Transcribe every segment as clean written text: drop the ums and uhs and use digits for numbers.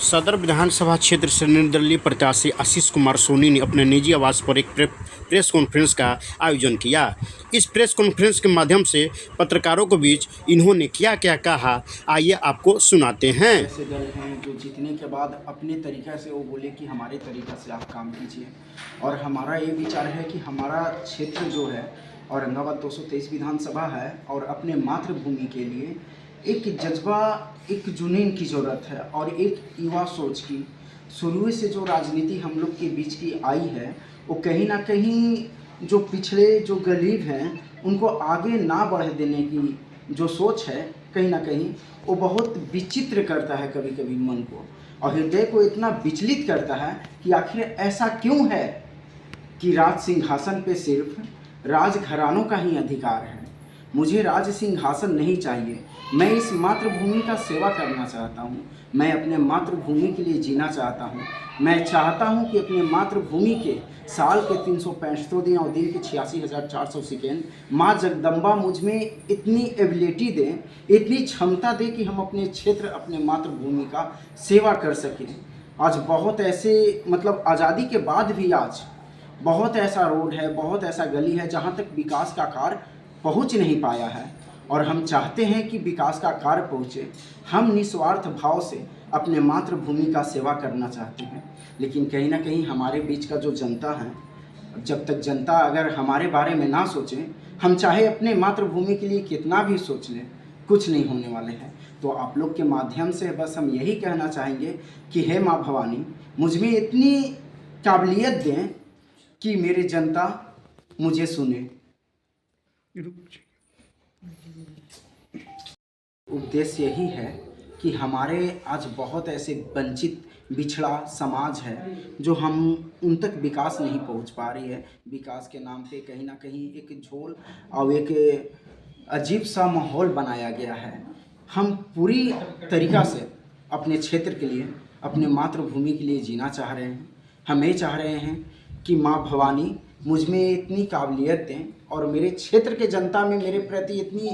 सदर विधानसभा क्षेत्र से निर्दलीय प्रत्याशी आशीष कुमार सोनी ने अपने निजी आवास पर एक प्रेस कॉन्फ्रेंस का आयोजन किया। इस प्रेस कॉन्फ्रेंस के माध्यम से पत्रकारों के बीच इन्होंने क्या क्या कहा, आइए आपको सुनाते हैं। ऐसे दल हैं जो जीतने के बाद अपने तरीक़े से वो बोले कि हमारे तरीक़े से आप काम कीजिए, और हमारा ये विचार है कि हमारा क्षेत्र जो है औरंगाबाद 223 विधानसभा है, और अपने मातृभूमि के लिए एक जज्बा, एक जुनून की ज़रूरत है, और एक युवा सोच की। शुरू से जो राजनीति हम लोग के बीच की आई है, वो कहीं ना कहीं जो पिछड़े, जो गरीब हैं, उनको आगे ना बढ़ देने की जो सोच है, कहीं ना कहीं वो बहुत विचित्र करता है कभी कभी मन को, और हृदय को इतना विचलित करता है कि आखिर ऐसा क्यों है कि राज सिंहासन पे सिर्फ राजघरानों का ही अधिकार है। मुझे राज सिंहासन नहीं चाहिए। मैं इस मातृभूमि का सेवा करना चाहता हूँ। मैं अपने मातृभूमि के लिए जीना चाहता हूँ। मैं चाहता हूँ कि अपने मातृभूमि के साल के 365 दिन और दिन के 86,400 सेकेंड माँ जगदम्बा मुझ में इतनी एबिलिटी दें, इतनी क्षमता दें कि हम अपने क्षेत्र, अपने मातृभूमि का सेवा कर सकें। आज बहुत ऐसे, मतलब आज़ादी के बाद भी आज बहुत ऐसा रोड है, बहुत ऐसा गली है जहाँ तक विकास का कार्य पहुँच नहीं पाया है, और हम चाहते हैं कि विकास का कार्य पहुँचे। हम निस्वार्थ भाव से अपने मातृभूमि का सेवा करना चाहते हैं, लेकिन कहीं ना कहीं हमारे बीच का जो जनता है, जब तक जनता अगर हमारे बारे में ना सोचें, हम चाहे अपने मातृभूमि के लिए कितना भी सोच लें, कुछ नहीं होने वाले हैं। तो आप लोग के माध्यम से बस हम यही कहना चाहेंगे कि हे माँ भवानी, मुझ में इतनी काबिलियत दें कि मेरे जनता मुझे सुने। उद्देश्य यही है कि हमारे आज बहुत ऐसे वंचित, बिछड़ा समाज है जो हम उन तक विकास नहीं पहुंच पा रही है। विकास के नाम पे कहीं ना कहीं एक झोल और एक अजीब सा माहौल बनाया गया है। हम पूरी तरीक़ा से अपने क्षेत्र के लिए, अपने मातृभूमि के लिए जीना चाह रहे हैं। हम ये चाह रहे हैं कि माँ भवानी मुझ में इतनी काबिलियत दें, और मेरे क्षेत्र के जनता में मेरे प्रति इतनी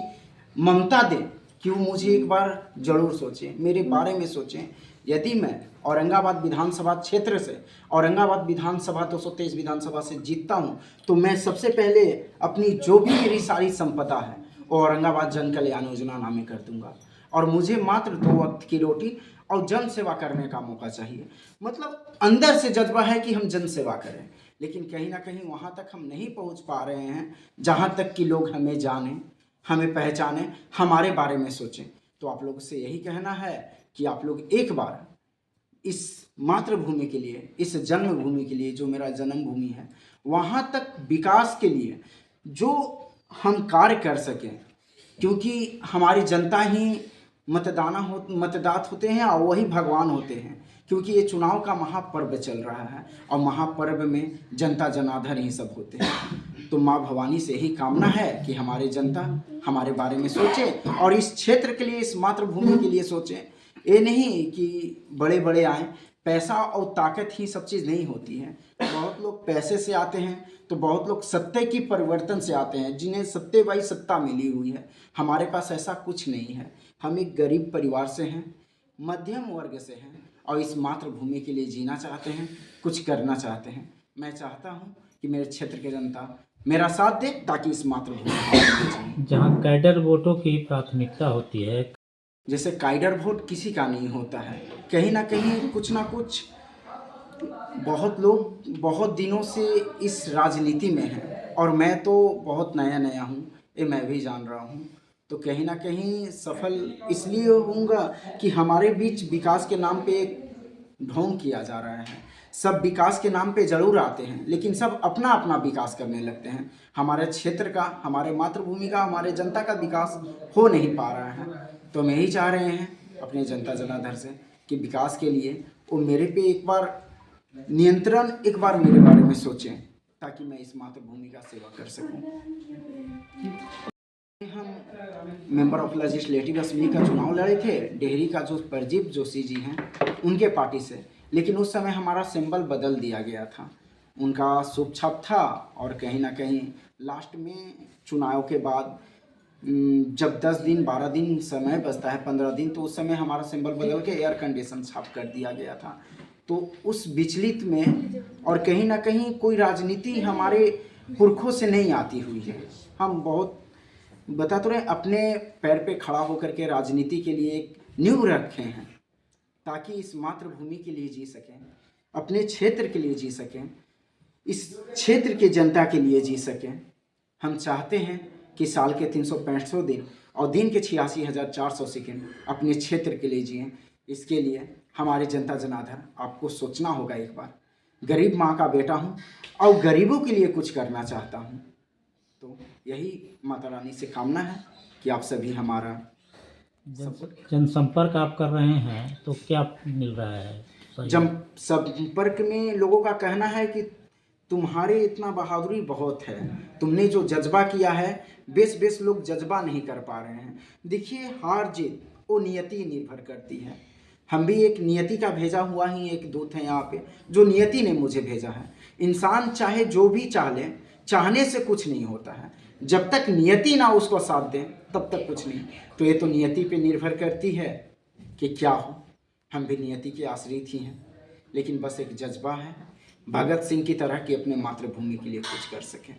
ममता दें कि वो मुझे एक बार ज़रूर सोचें, मेरे बारे में सोचें। यदि मैं औरंगाबाद विधानसभा क्षेत्र से, औरंगाबाद विधानसभा 223 विधानसभा से जीतता हूँ, तो मैं सबसे पहले अपनी जो भी मेरी सारी संपदा है वो औरंगाबाद जन कल्याण योजना नामे कर दूंगा, और मुझे मात्र 2 वक्त की रोटी और जन सेवा करने का मौका चाहिए। मतलब अंदर से जज्बा है कि हम जन सेवा करें, लेकिन कहीं ना कहीं वहाँ तक हम नहीं पहुँच पा रहे हैं जहाँ तक कि लोग हमें जानें, हमें पहचानें, हमारे बारे में सोचें। तो आप लोगों से यही कहना है कि आप लोग एक बार इस मातृभूमि के लिए, इस जन्मभूमि के लिए जो मेरा जन्मभूमि है, वहाँ तक विकास के लिए जो हम कार्य कर सकें, क्योंकि हमारी जनता ही मतदात होते हैं, और वही भगवान होते हैं। क्योंकि ये चुनाव का महापर्व चल रहा है, और महापर्व में जनता जनार्दन ही सब होते हैं। तो माँ भवानी से ही कामना है कि हमारे जनता हमारे बारे में सोचे, और इस क्षेत्र के लिए, इस मातृभूमि के लिए सोचें। ये नहीं कि बड़े बड़े आएँ, पैसा और ताकत ही सब चीज़ नहीं होती है। बहुत लोग पैसे से आते हैं, तो बहुत लोग सत्ते की परिवर्तन से आते हैं, जिन्हें सत्ते बाई सत्ता मिली हुई है। हमारे पास ऐसा कुछ नहीं है। हम एक गरीब परिवार से हैं, मध्यम वर्ग से हैं, और इस मातृभूमि के लिए जीना चाहते हैं, कुछ करना चाहते हैं। मैं चाहता हूँ कि मेरे क्षेत्र के जनता मेरा साथ दे, ताकि इस मातृभूमि जहाँ कैडर वोटों की प्राथमिकता होती है, जैसे काइडर वोट किसी का नहीं होता है, कहीं ना कहीं कुछ ना कुछ बहुत लोग बहुत दिनों से इस राजनीति में हैं, और मैं तो बहुत नया नया हूँ, ये मैं भी जान रहा हूँ। तो कहीं ना कहीं सफल इसलिए होऊंगा कि हमारे बीच विकास के नाम पे एक ढोंग किया जा रहा है। सब विकास के नाम पे ज़रूर आते हैं, लेकिन सब अपना अपना विकास करने लगते हैं। हमारे क्षेत्र का, हमारे मातृभूमि का, हमारे जनता का विकास हो नहीं पा रहा है। तो हम यही चाह रहे हैं अपने जनता जनार्दन से कि विकास के लिए वो मेरे पे एक बार नियंत्रण, एक बार मेरे बारे में सोचें, ताकि मैं इस मातृभूमि का सेवा कर सकूं। हम मेंबर ऑफ लेजिस्लेटिव असेंबली का चुनाव लड़े थे, डेहरी का जो प्रदीप जोशी जी हैं उनके पार्टी से, लेकिन उस समय हमारा सिंबल बदल दिया गया था। उनका शुभ छाप था, और कहीं ना कहीं लास्ट में चुनाव के बाद जब 10 दिन 12 दिन समय बचता है, 15 दिन, तो उस समय हमारा सिंबल बदल के एयर कंडीशन छाप कर दिया गया था। तो उस विचलित में और कहीं ना कहीं कोई राजनीति हमारे पुरखों से नहीं आती हुई है। हम बहुत बता तो रहे अपने पैर पे खड़ा होकर के राजनीति के लिए एक नींव रखे हैं, ताकि इस मातृभूमि के लिए जी सकें, अपने क्षेत्र के लिए जी सकें, इस क्षेत्र के जनता के लिए जी सकें। हम चाहते हैं कि साल के 365 दिन और दिन के 86,400 सेकेंड अपने क्षेत्र के लिए जिएं। इसके लिए हमारे जनता जनार्दन आपको सोचना होगा एक बार। गरीब माँ का बेटा हूँ और गरीबों के लिए कुछ करना चाहता हूँ। तो यही माता रानी से कामना है कि आप सभी हमारा जनसंपर्क आप कर रहे हैं तो क्या मिल रहा है? जन संपर्क में लोगों का कहना है कि तुम्हारे इतना बहादुरी बहुत है, तुमने जो जज्बा किया है, बेस लोग जज्बा नहीं कर पा रहे हैं। देखिए, हार जीत वो नियति निर्भर करती है। हम भी एक नियति का भेजा हुआ ही एक दूत है यहाँ पे, जो नियति ने मुझे भेजा है। इंसान चाहे जो भी चाह ले, चाहने से कुछ नहीं होता है। जब तक नियति ना उसको साथ दे तब तक कुछ नहीं। तो ये तो नियति पे निर्भर करती है कि क्या हो। हम भी नियति के आश्रित ही हैं, लेकिन बस एक जज्बा है भगत सिंह की तरह कि अपने मातृभूमि के लिए कुछ कर सकें।